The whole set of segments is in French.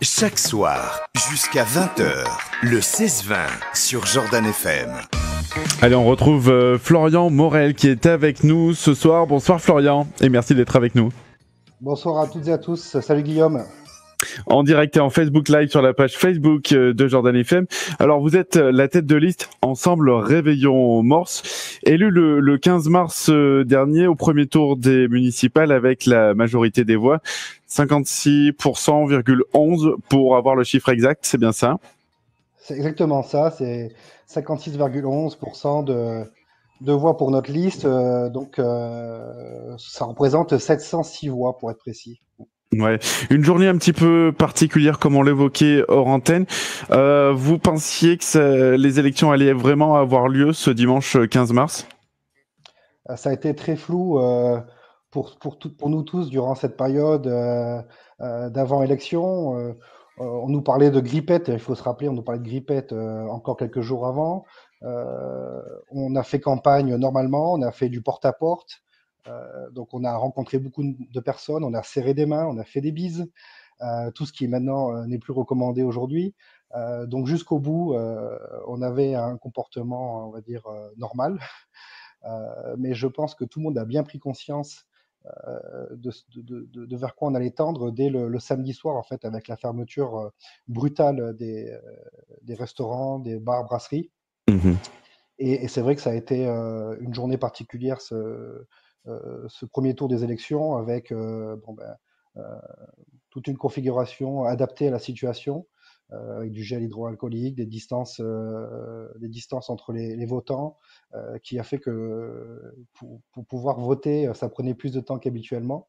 Chaque soir, jusqu'à 20h, le 16-20 sur Jordan FM. Allez, on retrouve Florian Morel qui est avec nous ce soir. Bonsoir Florian et merci d'être avec nous. Bonsoir à toutes et à tous. Salut Guillaume. En direct et en Facebook Live sur la page Facebook de Jordan FM. Alors vous êtes la tête de liste Ensemble Réveillons Morse, élu le 15 mars dernier au premier tour des municipales avec la majorité des voix, 56,11% pour avoir le chiffre exact, c'est bien ça? C'est exactement ça, c'est 56,11% de voix pour notre liste, donc ça représente 706 voix pour être précis. Ouais, une journée un petit peu particulière comme on l'évoquait hors antenne. Vous pensiez que les élections allaient vraiment avoir lieu ce dimanche 15 mars? Ça a été très flou pour nous tous durant cette période d'avant-élection. On nous parlait de grippette, il faut se rappeler, on nous parlait de grippette encore quelques jours avant. On a fait campagne normalement, on a fait du porte-à-porte. Donc on a rencontré beaucoup de personnes, on a serré des mains, on a fait des bises, tout ce qui maintenant n'est plus recommandé aujourd'hui. Donc jusqu'au bout, on avait un comportement, on va dire, normal. Mais je pense que tout le monde a bien pris conscience de vers quoi on allait tendre dès le samedi soir, en fait, avec la fermeture brutale des restaurants, des bars, brasseries. Mmh. Et c'est vrai que ça a été une journée particulière, ce premier tour des élections, avec toute une configuration adaptée à la situation, avec du gel hydroalcoolique, des distances entre les votants, qui a fait que pour pouvoir voter, ça prenait plus de temps qu'habituellement.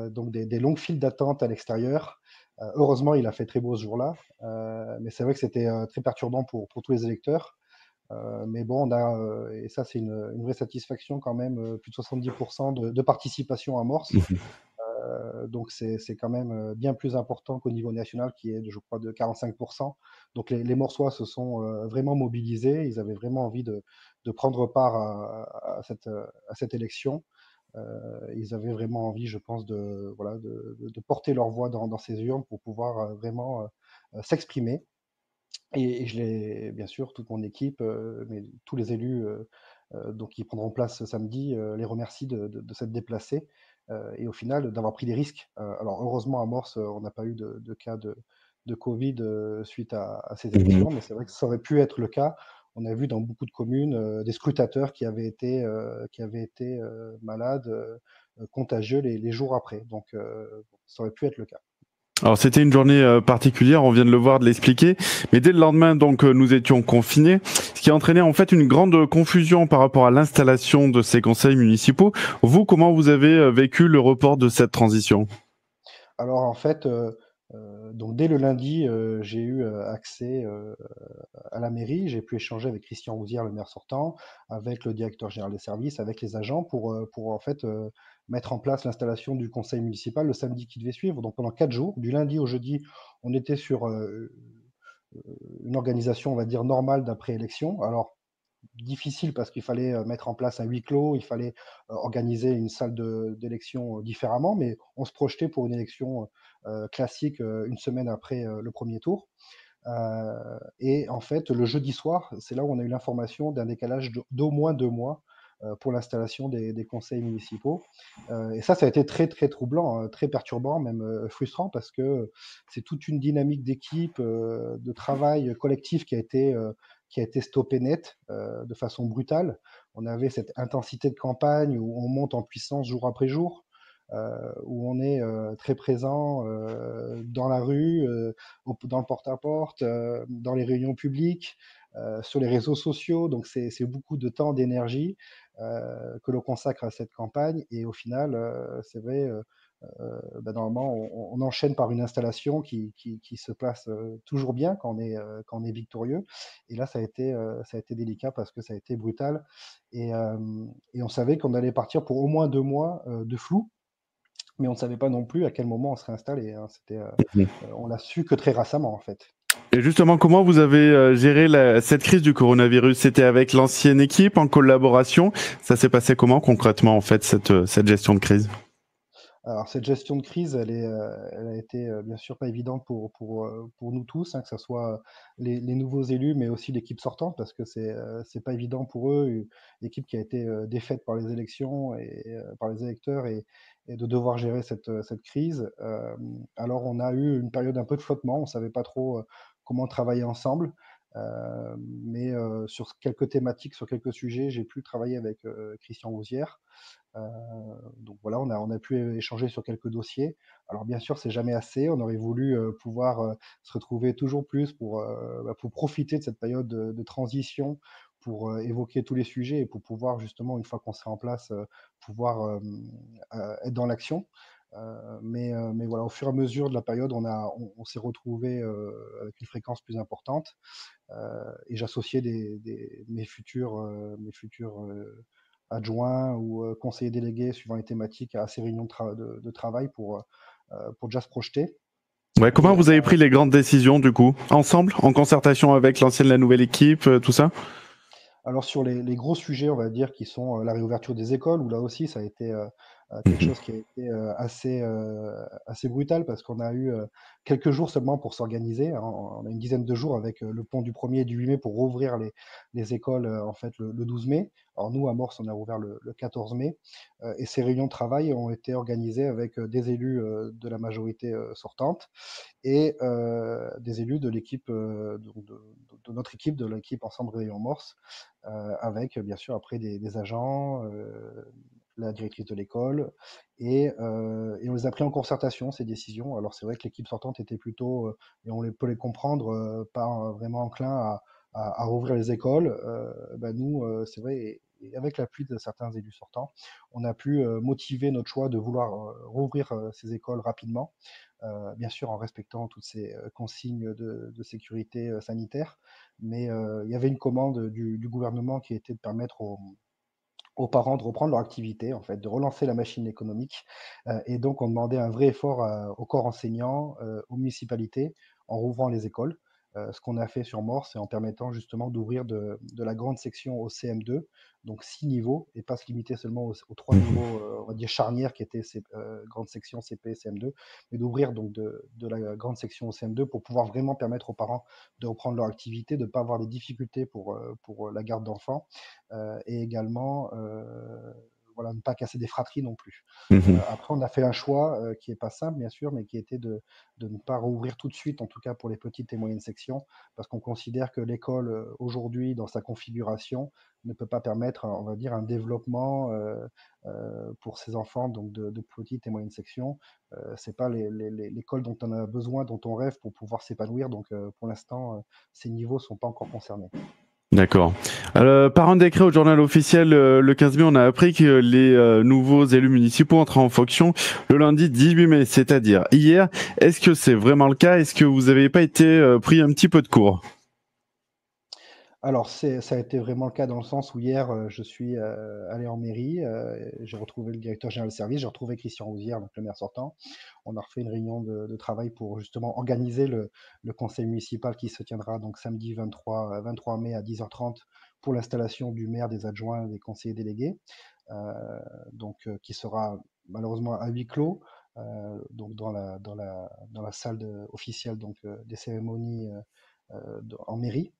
Donc des longues files d'attente à l'extérieur. Heureusement, il a fait très beau ce jour-là, mais c'est vrai que c'était très perturbant pour tous les électeurs. Mais bon, on a, et ça c'est une vraie satisfaction quand même, plus de 70% de participation à Morse. Donc c'est quand même bien plus important qu'au niveau national qui est, je crois, de 45%. Donc les Morsois se sont vraiment mobilisés, ils avaient vraiment envie de prendre part à cette élection. Ils avaient vraiment envie, je pense, de porter leur voix dans ces urnes pour pouvoir vraiment s'exprimer. Et je l'ai, bien sûr, toute mon équipe, mais tous les élus donc qui prendront place ce samedi, les remercie de s'être déplacés et au final d'avoir pris des risques. Alors heureusement à Morse, on n'a pas eu de cas de Covid suite à ces Mmh. élections, mais c'est vrai que ça aurait pu être le cas. On a vu dans beaucoup de communes des scrutateurs qui avaient été malades, contagieux les jours après. Donc ça aurait pu être le cas. Alors c'était une journée particulière, on vient de le voir, de l'expliquer, mais dès le lendemain donc nous étions confinés, ce qui a entraîné en fait une grande confusion par rapport à l'installation de ces conseils municipaux. Vous, comment vous avez vécu le report de cette transition? Alors en fait, donc dès le lundi, j'ai eu accès à la mairie. J'ai pu échanger avec Christian Rouzière, le maire sortant, avec le directeur général des services, avec les agents pour en fait mettre en place l'installation du conseil municipal le samedi qui devait suivre. Donc pendant 4 jours, du lundi au jeudi, on était sur une organisation, on va dire, normale d'après-élection. Alors difficile parce qu'il fallait mettre en place un huis clos, il fallait organiser une salle d'élection différemment, mais on se projetait pour une élection classique une semaine après le premier tour. Et en fait, le jeudi soir, c'est là où on a eu l'information d'un décalage d'au moins 2 mois pour l'installation des conseils municipaux. Et ça a été très, très troublant, hein, très perturbant, même frustrant, parce que c'est toute une dynamique d'équipe, de travail collectif qui a été stoppée net, de façon brutale. On avait cette intensité de campagne où on monte en puissance jour après jour, où on est très présent dans la rue, dans le porte-à-porte, dans les réunions publiques, sur les réseaux sociaux. Donc c'est beaucoup de temps, d'énergie que l'on consacre à cette campagne. Et au final, c'est vrai, normalement, on enchaîne par une installation qui se place toujours bien quand on est victorieux. Et là, ça a été délicat parce que ça a été brutal. Et on savait qu'on allait partir pour au moins 2 mois de flou, mais on ne savait pas non plus à quel moment on serait installé, hein. On l'a su que très récemment, en fait. Et justement, comment vous avez géré cette crise du coronavirus? C'était avec l'ancienne équipe, en collaboration? Ça s'est passé comment concrètement en fait cette gestion de crise? Alors cette gestion de crise, elle a été, bien sûr pas évidente pour nous tous, hein, que ça soit les nouveaux élus, mais aussi l'équipe sortante parce que c'est pas évident pour eux, une équipe qui a été, défaite par les élections et par les électeurs et de devoir gérer cette crise. Alors on a eu une période un peu de flottement, on savait pas trop, comment travailler ensemble, mais sur quelques thématiques, sur quelques sujets, j'ai pu travailler avec, Christian Rouzière. Heu, donc voilà, on a pu échanger sur quelques dossiers. Alors bien sûr, c'est jamais assez. On aurait voulu, pouvoir, se retrouver toujours plus pour profiter de cette période de transition, pour, évoquer tous les sujets et pour pouvoir justement, une fois qu'on sera en place, pouvoir, être dans l'action. Mais voilà, au fur et à mesure de la période, on s'est retrouvés, avec une fréquence plus importante, et j'associais mes futurs, adjoints ou conseillers délégués suivant les thématiques à ces réunions de travail pour déjà se projeter. Ouais, comment Et vous avez pris les grandes décisions du coup? Ensemble, en concertation avec l'ancienne, la nouvelle équipe, tout ça? alors sur les gros sujets, on va dire, qui sont, la réouverture des écoles, où là aussi ça a été, quelque Mhm. chose qui a été, assez brutal parce qu'on a eu, quelques jours seulement pour s'organiser. On a une dizaine de jours avec, le pont du 1er et du 8 mai pour rouvrir les écoles, en fait le 12 mai. Alors nous, à Morse, on a rouvert le 14 mai, et ces réunions de travail ont été organisées avec, des élus, de la majorité, sortante et des élus de l'équipe, donc de notre équipe, de l'équipe Ensemble Réveillon Morse, avec bien sûr après des agents, la directrice de l'école et on les a pris en concertation ces décisions. Alors c'est vrai que l'équipe sortante était plutôt, et on peut les comprendre, pas vraiment enclin à rouvrir les écoles. Bah, nous, c'est vrai et avec l'appui de certains élus sortants, on a pu, motiver notre choix de vouloir, rouvrir, ces écoles rapidement, bien sûr en respectant toutes ces, consignes de sécurité, sanitaire. Mais, il y avait une commande du gouvernement qui était de permettre aux parents de reprendre leur activité, en fait, de relancer la machine économique. Et donc on demandait un vrai effort au corps enseignant, aux municipalités, en rouvrant les écoles. Ce qu'on a fait sur Morse, c'est en permettant justement d'ouvrir de la grande section au CM2, donc 6 niveaux, et pas se limiter seulement aux 3 Mhm. niveaux, on va dire charnières qui étaient ces grandes sections CP et CM2, mais d'ouvrir donc de la grande section au CM2 pour pouvoir vraiment permettre aux parents de reprendre leur activité, de ne pas avoir des difficultés pour la garde d'enfants, et également, voilà, ne pas casser des fratries non plus. Mhm. Après, on a fait un choix qui est pas simple, bien sûr, mais qui était de ne pas rouvrir tout de suite, en tout cas pour les petites et moyennes sections, parce qu'on considère que l'école, aujourd'hui, dans sa configuration, ne peut pas permettre, on va dire, un développement pour ces enfants donc de petites et moyennes sections. C'est pas l'école dont on a besoin, dont on rêve pour pouvoir s'épanouir. Donc, pour l'instant, ces niveaux sont pas encore concernés. D'accord. Par un décret au journal officiel, le 15 mai, on a appris que les nouveaux élus municipaux entrent en fonction le lundi 18 mai, c'est-à-dire hier. Est-ce que c'est vraiment le cas? Est-ce que vous n'avez pas été pris un petit peu de court? Alors ça a été vraiment le cas dans le sens où hier, je suis, allé en mairie, j'ai retrouvé le directeur général des services, j'ai retrouvé Christian Rouzière, donc le maire sortant. On a refait une réunion de travail pour justement organiser le conseil municipal qui se tiendra donc samedi 23 mai à 10h30 pour l'installation du maire, des adjoints, des conseillers délégués, heu, qui sera malheureusement à huis clos, donc dans la salle officielle donc, des cérémonies, en mairie.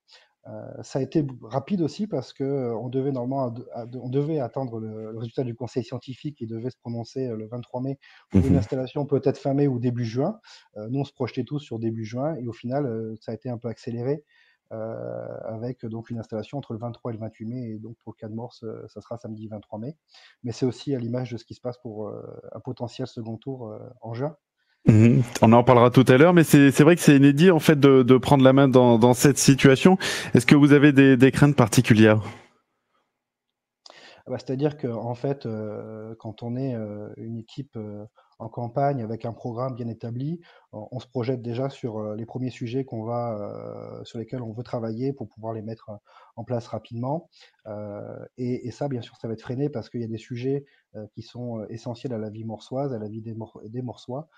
Ça a été rapide aussi parce que on devait normalement on devait attendre le résultat du conseil scientifique qui devait se prononcer le 23 mai pour une Mhm. installation peut-être fin mai ou début juin. Nous, on se projetait tous sur début juin et au final, ça a été un peu accéléré avec donc une installation entre le 23 et le 28 mai et donc pour le cas de Morse, ça sera samedi 23 mai. Mais c'est aussi à l'image de ce qui se passe pour un potentiel second tour en juin. Mhm. On en parlera tout à l'heure, mais c'est vrai que c'est inédit en fait de prendre la main dans cette situation. Est-ce que vous avez des craintes particulières? Ah bah, c'est-à-dire qu'en fait, quand on est, une équipe, en campagne avec un programme bien établi, on se projette déjà sur, les premiers sujets sur lesquels on veut travailler pour pouvoir les mettre, en place rapidement. Et ça, bien sûr, ça va être freiné parce qu'il y a des sujets, qui sont, essentiels à la vie morsoise, à la vie des Morsois.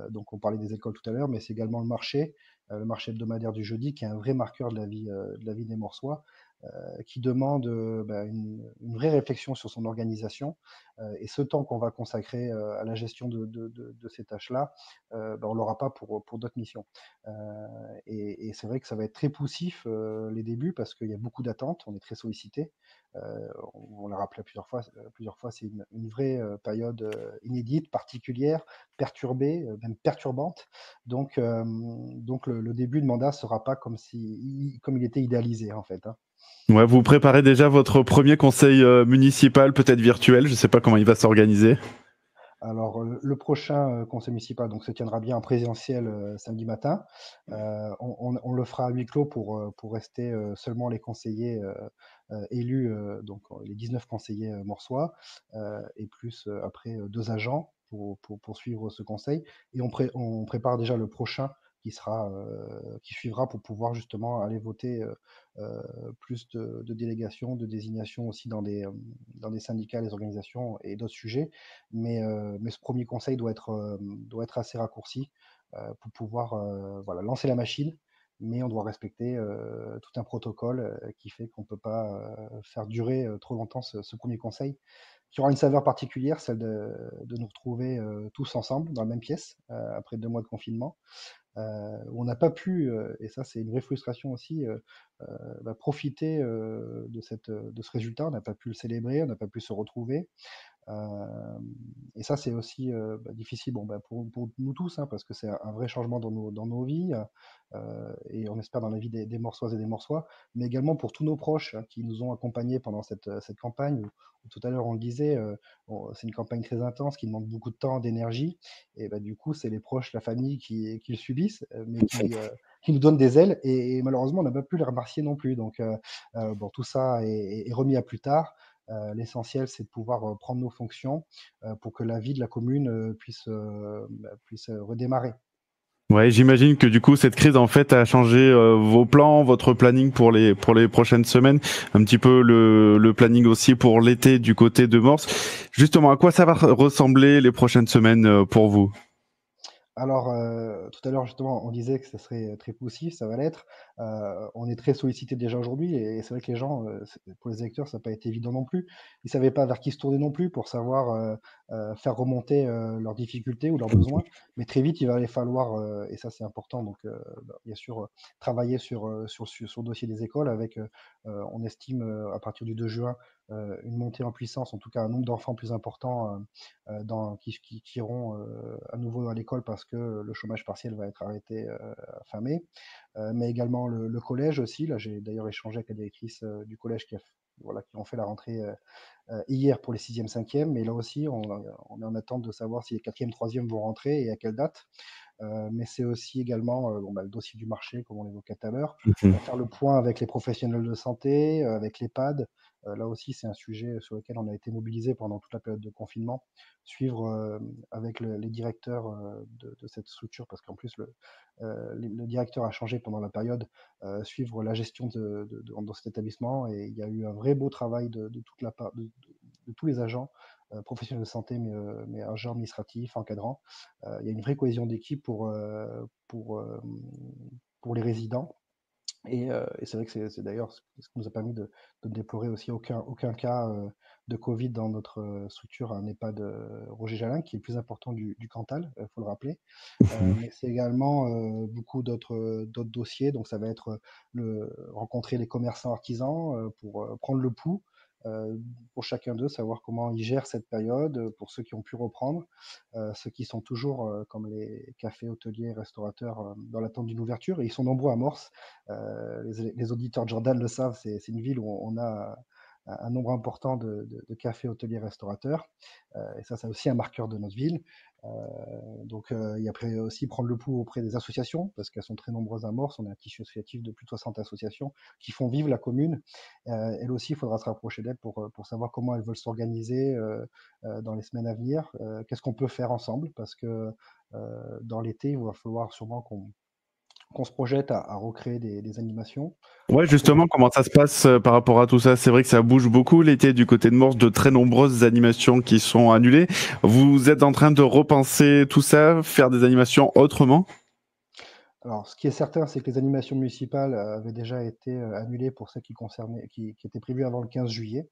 Donc on parlait des écoles tout à l'heure, mais c'est également le marché hebdomadaire du jeudi qui est un vrai marqueur de la vie des Morsois. qui demande une vraie réflexion sur son organisation. Et ce temps qu'on va consacrer à la gestion de ces tâches-là, on ne l'aura pas pour d'autres missions. Et c'est vrai que ça va être très poussif les débuts parce qu'il y a beaucoup d'attentes, on est très sollicité. On l'a rappelé plusieurs fois, c'est une vraie période inédite, particulière, perturbée, même perturbante. Donc le début de mandat sera pas comme il était idéalisé en fait, hein. Ouais, vous préparez déjà votre premier conseil municipal, peut-être virtuel, je ne sais pas comment il va s'organiser. Alors, le prochain conseil municipal donc, se tiendra bien en présentiel samedi matin. On le fera à huis clos pour rester seulement les conseillers élus, donc les 19 conseillers morsois, et plus après 2 agents pour suivre ce conseil. Et on prépare déjà le prochain qui suivra pour pouvoir justement aller voter plus de délégations, de désignations aussi dans des syndicats, les organisations et d'autres sujets. Mais ce premier conseil doit être assez raccourci pour pouvoir voilà, lancer la machine, mais on doit respecter tout un protocole qui fait qu'on ne peut pas faire durer trop longtemps ce premier conseil, qui aura une saveur particulière, celle de nous retrouver tous ensemble dans la même pièce après 2 mois de confinement, où on n'a pas pu, et ça c'est une vraie frustration aussi, profiter de ce résultat. On n'a pas pu le célébrer, on n'a pas pu se retrouver. Et ça, c'est aussi difficile pour nous tous, hein, parce que c'est un vrai changement dans nos vies, et on espère dans la vie des Morsoises et des Morsois, mais également pour tous nos proches hein, qui nous ont accompagnés pendant cette campagne, où tout à l'heure on le disait, c'est une campagne très intense qui demande beaucoup de temps, d'énergie, et du coup, c'est les proches, la famille qui le subissent, mais qui nous donnent des ailes, et malheureusement, on n'a pas pu les remercier non plus. Donc, bon, tout ça est remis à plus tard. L'essentiel, c'est de pouvoir prendre nos fonctions pour que la vie de la commune puisse redémarrer. Ouais, j'imagine que du coup cette crise en fait a changé vos plans, votre planning pour les prochaines semaines, un petit peu le planning aussi pour l'été du côté de Morse. Justement, à quoi ça va ressembler les prochaines semaines pour vous? Alors, tout à l'heure, justement, on disait que ça serait très poussif, ça va l'être. On est très sollicité déjà aujourd'hui et c'est vrai que les gens, pour les électeurs, ça n'a pas été évident non plus. Ils savaient pas vers qui se tourner non plus pour savoir, faire remonter, leurs difficultés ou leurs besoins. Mais très vite, il va aller falloir, et ça c'est important donc, bien sûr, travailler sur le dossier des écoles avec, on estime, à partir du 2 juin, une montée en puissance, en tout cas un nombre d'enfants plus important, qui iront à nouveau à l'école parce que le chômage partiel va être arrêté fin mai. Mais également le collège aussi. Là, j'ai d'ailleurs échangé avec la directrice du collège voilà, qui ont fait la rentrée hier pour les 6e, 5e. Mais là aussi, on est en attente de savoir si les 4e, 3e vont rentrer et à quelle date. Mais c'est aussi également le dossier du marché, comme on l'évoquait tout à l'heure, faire le point avec les professionnels de santé, avec l'EHPAD. Là aussi, c'est un sujet sur lequel on a été mobilisé pendant toute la période de confinement. Suivre avec les directeurs de cette structure, parce qu'en plus, le directeur a changé pendant la période, suivre la gestion dans cet établissement. Et il y a eu un vrai beau travail de toute la part de tous les agents, professionnels de santé, mais agents administratifs, encadrants. Il y a une vraie cohésion d'équipe pour les résidents. Et c'est vrai que c'est d'ailleurs ce qui nous a permis de déplorer aussi aucun cas de Covid dans notre structure, un EHPAD Roger Jalin, qui est le plus important du Cantal, il faut le rappeler. Mais c'est également beaucoup d'autres dossiers. Donc ça va être rencontrer les commerçants artisans pour prendre le pouls pour chacun d'eux, savoir comment ils gèrent cette période, pour ceux qui ont pu reprendre, ceux qui sont toujours, comme les cafés, hôteliers, restaurateurs, dans l'attente d'une ouverture. Et ils sont nombreux à Morse. Les auditeurs de Jordan le savent, c'est une ville où on a un nombre important de cafés, hôteliers, restaurateurs. Et ça, c'est aussi un marqueur de notre ville. Donc, et après aussi prendre le pouls auprès des associations, parce qu'elles sont très nombreuses à Morse. On a un tissu associatif de plus de 60 associations qui font vivre la commune. Elles aussi, il faudra se rapprocher d'elles pour savoir comment elles veulent s'organiser dans les semaines à venir. Qu'est-ce qu'on peut faire ensemble? Parce que dans l'été, il va falloir sûrement qu'on se projette à recréer des animations. Ouais, justement, comment ça se passe par rapport à tout ça? C'est vrai que ça bouge beaucoup l'été du côté de Morse, de très nombreuses animations qui sont annulées. Vous êtes en train de repenser tout ça, faire des animations autrement? Alors, ce qui est certain, c'est que les animations municipales avaient déjà été annulées pour celles qui étaient prévues avant le 15 juillet.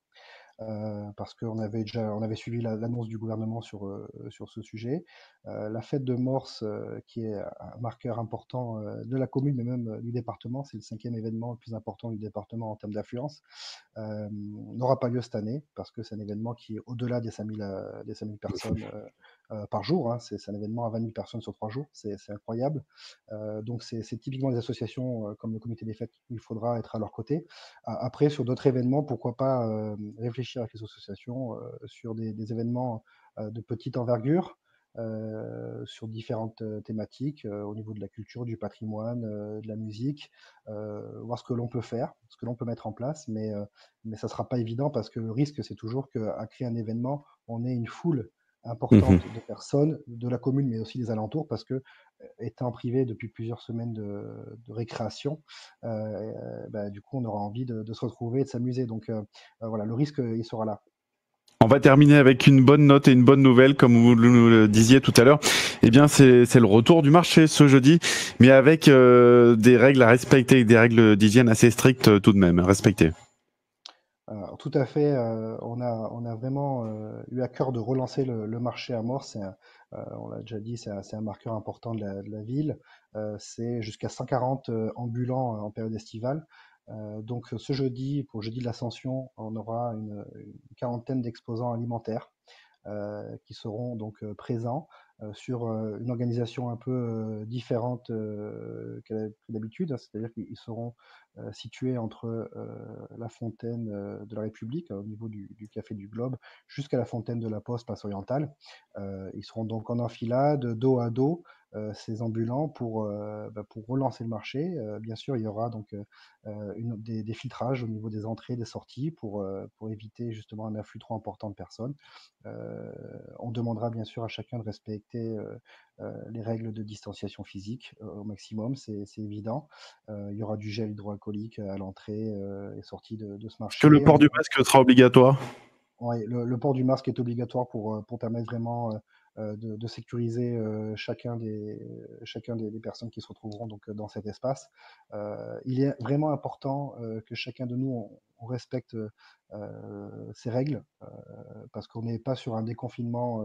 Parce on avait suivi l'annonce du gouvernement sur ce sujet. La fête de Morse, qui est un marqueur important de la commune, mais même du département, c'est le 5e événement le plus important du département en termes d'affluence, n'aura pas lieu cette année, parce que c'est un événement qui est au-delà des 5 000 personnes par jour, hein. C'est un événement à 20 000 personnes sur 3 jours, c'est incroyable. Donc c'est typiquement les associations comme le comité des fêtes où il faudra être à leur côté. Après, sur d'autres événements, pourquoi pas réfléchir avec les associations sur des événements de petite envergure, sur différentes thématiques au niveau de la culture, du patrimoine, de la musique, voir ce que l'on peut faire, ce que l'on peut mettre en place, mais ça sera pas évident parce que le risque, c'est toujours qu'à créer un événement, on ait une foule Mhm. importante de personnes de la commune, mais aussi des alentours, parce que étant privé depuis plusieurs semaines de récréation, bah, du coup, on aura envie de se retrouver et de s'amuser. Donc voilà, le risque, il sera là. On va terminer avec une bonne note et une bonne nouvelle, comme vous nous le disiez tout à l'heure. Eh bien, c'est le retour du marché ce jeudi, mais avec des règles à respecter, des règles d'hygiène assez strictes tout de même, respectées. Alors, tout à fait, on a vraiment eu à cœur de relancer le marché à Morse. On l'a déjà dit, c'est un marqueur important de la ville. C'est jusqu'à 140 ambulants en période estivale. Donc ce jeudi, pour le jeudi de l'Ascension, on aura une quarantaine d'exposants alimentaires qui seront donc présents sur une organisation un peu différente que d'habitude, hein. C'est-à-dire qu'ils seront situés entre la fontaine de la République, au niveau du Café du Globe, jusqu'à la fontaine de la Poste, place orientale. Ils seront donc en enfilade, dos à dos, ces ambulants, pour relancer le marché. Bien sûr, il y aura donc des filtrages au niveau des entrées et des sorties pour éviter justement un afflux trop important de personnes. On demandera bien sûr à chacun de respecter les règles de distanciation physique au maximum, c'est évident. Il y aura du gel hydroalcoolique à l'entrée et sortie de ce Est-ce que le marché. port du masque sera obligatoire? Ouais, le port du masque est obligatoire pour permettre vraiment de sécuriser chacun des personnes qui se retrouveront donc dans cet espace. Il est vraiment important que chacun de nous on respecte ces règles parce qu'on n'est pas sur un déconfinement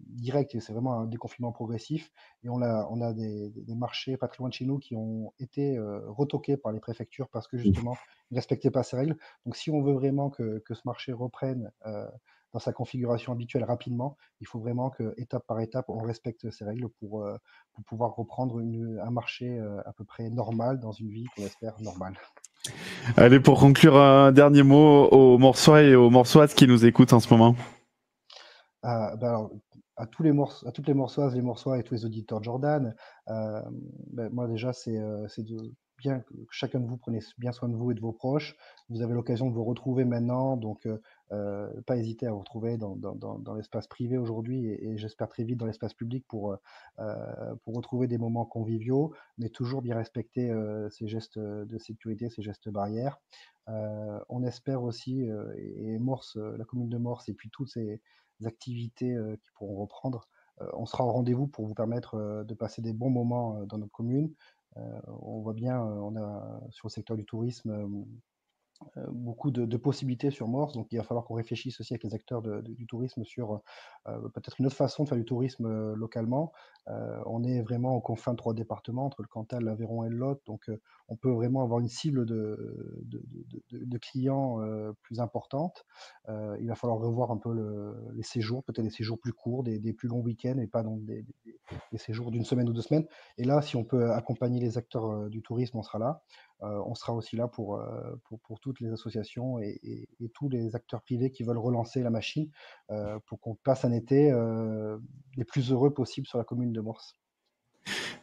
direct, et c'est vraiment un déconfinement progressif. Et on a des marchés pas très loin de chez nous qui ont été retoqués par les préfectures parce que justement, ils ne respectaient pas ces règles. Donc si on veut vraiment que ce marché reprenne dans sa configuration habituelle rapidement, il faut vraiment que, étape par étape, on respecte ces règles pour pouvoir reprendre un marché à peu près normal dans une vie qu'on espère normale. Allez, pour conclure, un dernier mot aux Morsois et aux Morsoises qui nous écoutent en ce moment. Bah alors, à toutes les Morsoises, les Morsois et tous les auditeurs de Jordan, bah, moi déjà, c'est de bien que chacun de vous prenez bien soin de vous et de vos proches. Vous avez l'occasion de vous retrouver maintenant, donc pas hésiter à vous retrouver dans l'espace privé aujourd'hui et j'espère très vite dans l'espace public pour retrouver des moments conviviaux, mais toujours bien respecter ces gestes de sécurité, ces gestes barrières. On espère aussi, et Morse, la commune de Morse, et puis toutes ces activités qui pourront reprendre. On sera au rendez-vous pour vous permettre de passer des bons moments dans notre commune. On voit bien, on a sur le secteur du tourisme beaucoup de possibilités sur Morse, donc il va falloir qu'on réfléchisse aussi avec les acteurs du tourisme sur peut-être une autre façon de faire du tourisme localement. On est vraiment aux confins de 3 départements, entre le Cantal, l'Aveyron et le Lot, donc on peut vraiment avoir une cible de clients plus importante. Il va falloir revoir un peu les séjours, peut-être des séjours plus courts, des plus longs week-ends et pas donc des séjours d'une semaine ou 2 semaines. Et là, si on peut accompagner les acteurs du tourisme, on sera là. On sera aussi là pour toutes les associations et tous les acteurs privés qui veulent relancer la machine pour qu'on passe un été les plus heureux possible sur la commune de Morse.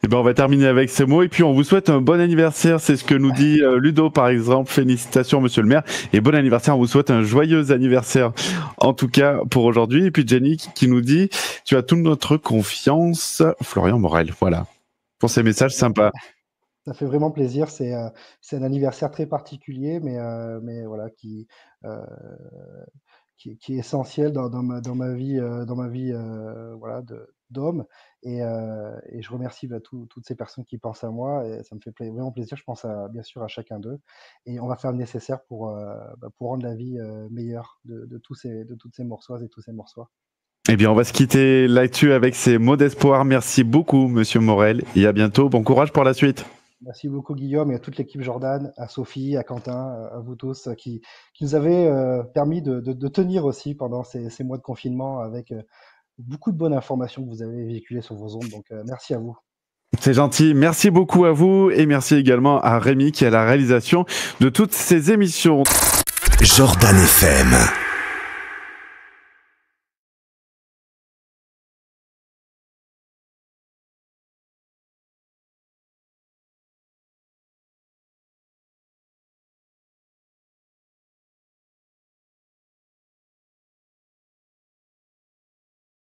Eh ben, on va terminer avec ces mots et puis on vous souhaite un bon anniversaire. C'est ce que nous dit Ludo, par exemple. Félicitations, monsieur le maire. Et bon anniversaire. On vous souhaite un joyeux anniversaire. En tout cas, pour aujourd'hui. Et puis Jenny qui nous dit, tu as toute notre confiance. Florian Morel. Voilà. Pour ces messages sympas. Ça fait vraiment plaisir. C'est un anniversaire très particulier, mais voilà, euh, qui est essentiel dans ma vie, voilà, d'homme. Et je remercie toutes ces personnes qui pensent à moi et ça me fait vraiment plaisir. Je pense bien sûr à chacun d'eux et on va faire le nécessaire pour rendre la vie meilleure de toutes ces morçoises et tous ces morçois. Eh bien, on va se quitter là-dessus avec ces mots d'espoir. Merci beaucoup, Monsieur Morel, et à bientôt. Bon courage pour la suite. Merci beaucoup Guillaume et à toute l'équipe Jordan, à Sophie, à Quentin, à vous tous qui nous avez permis de tenir aussi pendant ces mois de confinement avec beaucoup de bonnes informations que vous avez véhiculées sur vos ondes. Donc merci à vous. C'est gentil. Merci beaucoup à vous et merci également à Rémi qui est à la réalisation de toutes ces émissions. Jordan FM.